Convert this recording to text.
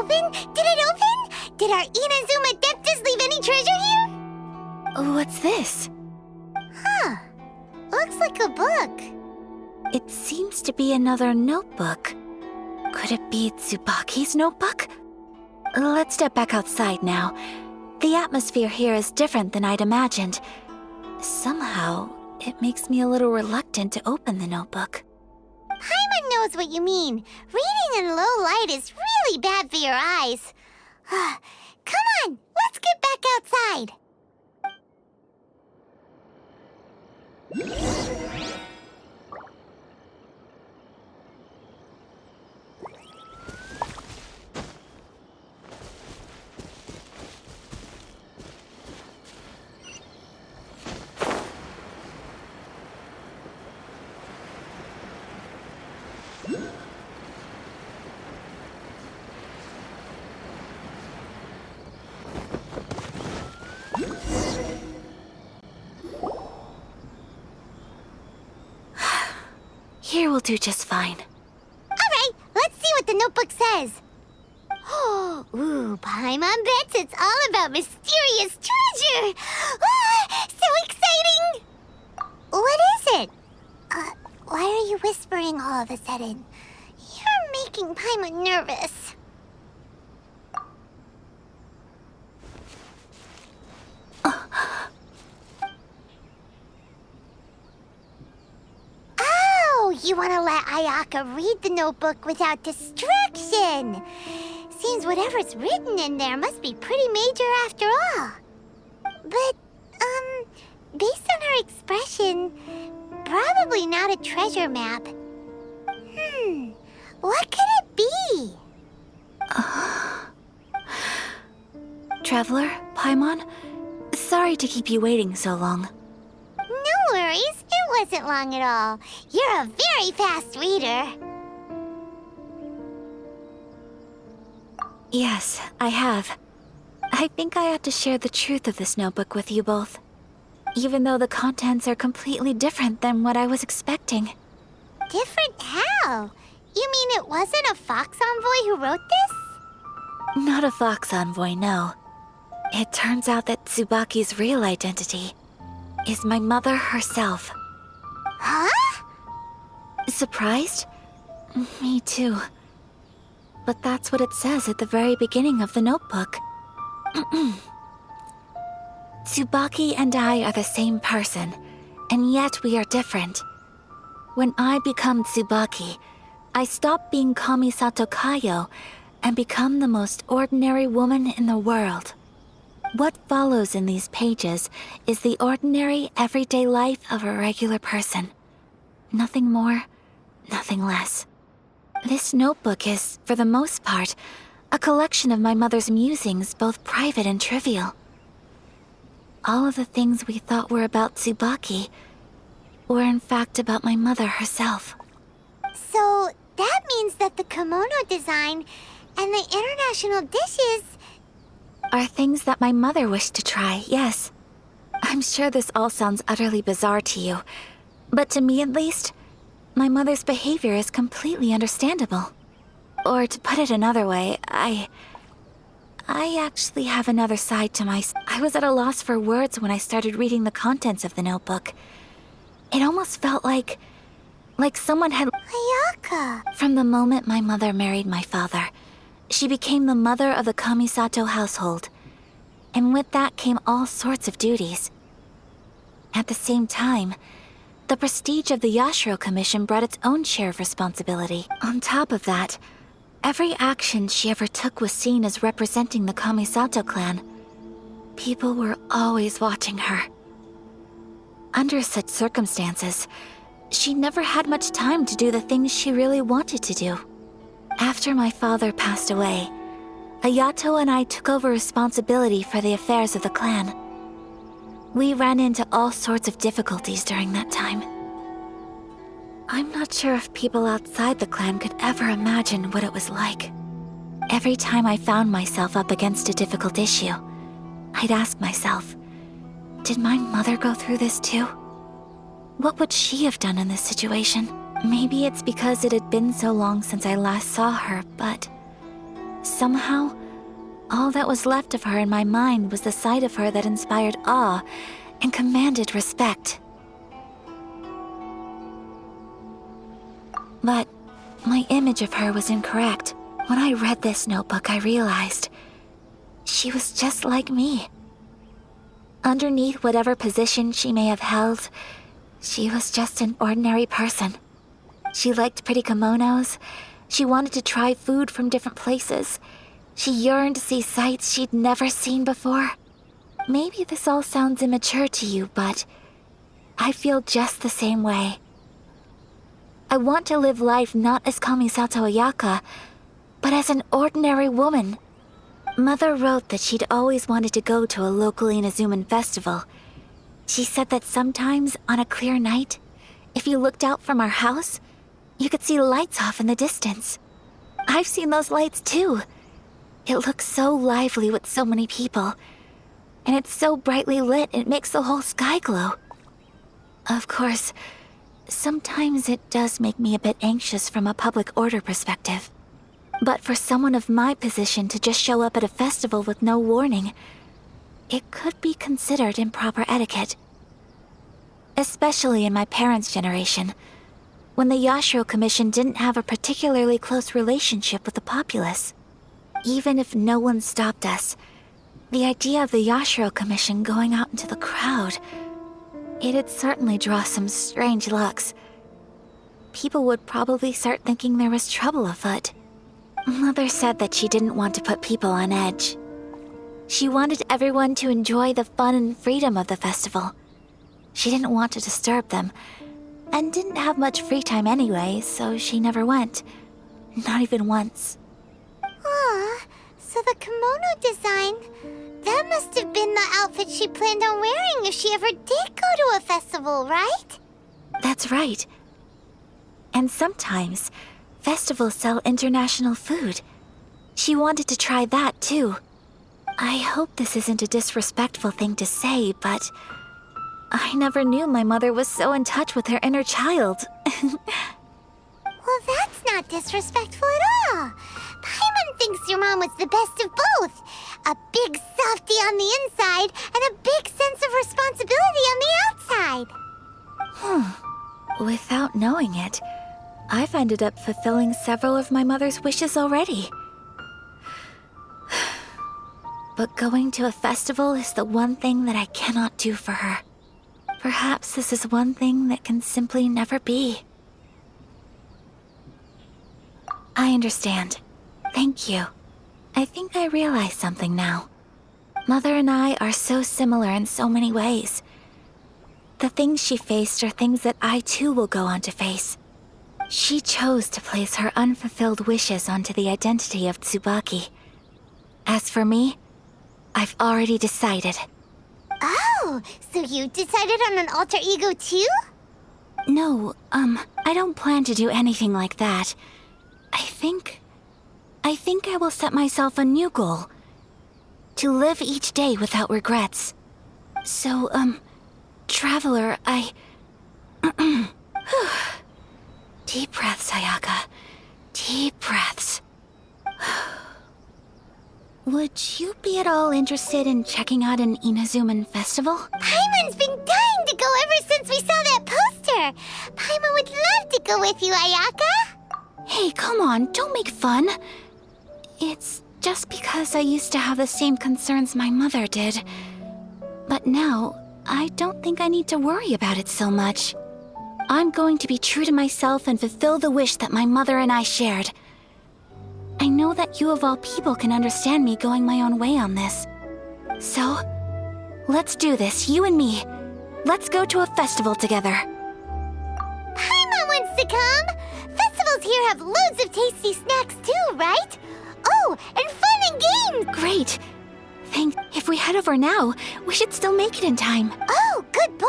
open? Did it open? Did our Inazuma Deptus leave any treasure here? What's this? Huh. Looks like a book. It seems to be another notebook. Could it be Tsubaki's notebook? Let's step back outside now. The atmosphere here is different than I'd imagined. Somehow, it makes me a little reluctant to open the notebook. Paimon knows what you mean. Reading in low light is really bad for your eyes. Come on, let's get back outside. Here will do just fine. Alright, let's see what the notebook says. Ooh, Paimon bets it's all about mysterious treasure! So exciting! What is it? Why are you whispering all of a sudden? You're making Paimon nervous. You want to let Ayaka read the notebook without distraction. Seems whatever's written in there must be pretty major after all. But, based on her expression, probably not a treasure map. What could it be? Traveler, Paimon, sorry to keep you waiting so long. No worries, it wasn't long at all. You're a very fast reader. Yes, I have. I think I ought to share the truth of this notebook with you both. Even though the contents are completely different than what I was expecting. Different how? You mean it wasn't a Fox Envoy who wrote this? Not a Fox Envoy, no. It turns out that Tsubaki's real identity is my mother herself. Huh? Surprised? Me too. But that's what it says at the very beginning of the notebook. Tsubaki and I are the same person, and yet we are different. When I become Tsubaki, I stop being Kamisato Kayo and become the most ordinary woman in the world. What follows in these pages is the ordinary, everyday life of a regular person. Nothing more, nothing less. This notebook is, for the most part, a collection of my mother's musings, both private and trivial. All of the things we thought were about Tsubaki were in fact about my mother herself. So that means that the kimono design and the international dishes are things that my mother wished to try, yes. I'm sure this all sounds utterly bizarre to you, but to me at least, my mother's behavior is completely understandable. Or to put it another way, I actually have another side to my... I was at a loss for words when I started reading the contents of the notebook. It almost felt like someone had... Ayaka! From the moment my mother married my father, she became the mother of the Kamisato household. And with that came all sorts of duties. At the same time, the prestige of the Yashiro Commission brought its own share of responsibility. On top of that, every action she ever took was seen as representing the Kamisato clan. People were always watching her. Under such circumstances, she never had much time to do the things she really wanted to do. After my father passed away, Ayato and I took over responsibility for the affairs of the clan. We ran into all sorts of difficulties during that time. I'm not sure if people outside the clan could ever imagine what it was like. Every time I found myself up against a difficult issue, I'd ask myself, did my mother go through this too? What would she have done in this situation? Maybe it's because it had been so long since I last saw her, but Somehow, all that was left of her in my mind was the side of her that inspired awe and commanded respect. But my image of her was incorrect. When I read this notebook, I realized she was just like me. Underneath whatever position she may have held, she was just an ordinary person. She liked pretty kimonos. She wanted to try food from different places. She yearned to see sights she'd never seen before. Maybe this all sounds immature to you, but I feel just the same way. I want to live life not as Kamisato Ayaka, but as an ordinary woman. Mother wrote that she'd always wanted to go to a local Inazuman festival. She said that sometimes, on a clear night, if you looked out from our house, you could see lights off in the distance. I've seen those lights too. It looks so lively with so many people. And it's so brightly lit, it makes the whole sky glow. Of course, sometimes it does make me a bit anxious from a public order perspective. But for someone of my position to just show up at a festival with no warning, it could be considered improper etiquette. Especially in my parents' generation, when the Yashiro Commission didn't have a particularly close relationship with the populace. Even if no one stopped us, the idea of the Yashiro Commission going out into the crowd, it'd certainly draw some strange looks. People would probably start thinking there was trouble afoot. Mother said that she didn't want to put people on edge. She wanted everyone to enjoy the fun and freedom of the festival. She didn't want to disturb them, and didn't have much free time anyway, so she never went. Not even once. Aw, so the kimono design, that must have been the outfit she planned on wearing if she ever did go to a festival, right? That's right. And sometimes, festivals sell international food. She wanted to try that too. I hope this isn't a disrespectful thing to say, but I never knew my mother was so in touch with her inner child. Well, that's not disrespectful at all. Paimon thinks your mom was the best of both. A big softie on the inside and a big sense of responsibility on the outside. Without knowing it, I've ended up fulfilling several of my mother's wishes already. But going to a festival is the one thing that I cannot do for her. Perhaps this is one thing that can simply never be. I understand. Thank you. I think I realize something now. Mother and I are so similar in so many ways. The things she faced are things that I too will go on to face. She chose to place her unfulfilled wishes onto the identity of Tsubaki. As for me, I've already decided. Oh, so you decided on an alter ego too? No, I don't plan to do anything like that. I think I will set myself a new goal. To live each day without regrets. So, Traveler, Deep breaths, Ayaka. Deep breaths. Would you be at all interested in checking out an Inazuman festival? Paimon's been dying to go ever since we saw that poster. Paimon would love to go with you, Ayaka. Hey, come on, don't make fun. It's just because I used to have the same concerns my mother did. But now, I don't think I need to worry about it so much. I'm going to be true to myself and fulfill the wish that my mother and I shared. I know that you of all people can understand me going my own way on this. So, let's do this, you and me. Let's go to a festival together. Paimon wants to come! Festivals here have loads of tasty snacks too, right? Oh, and fun and games! Great. If we head over now, we should still make it in time. Oh, good point!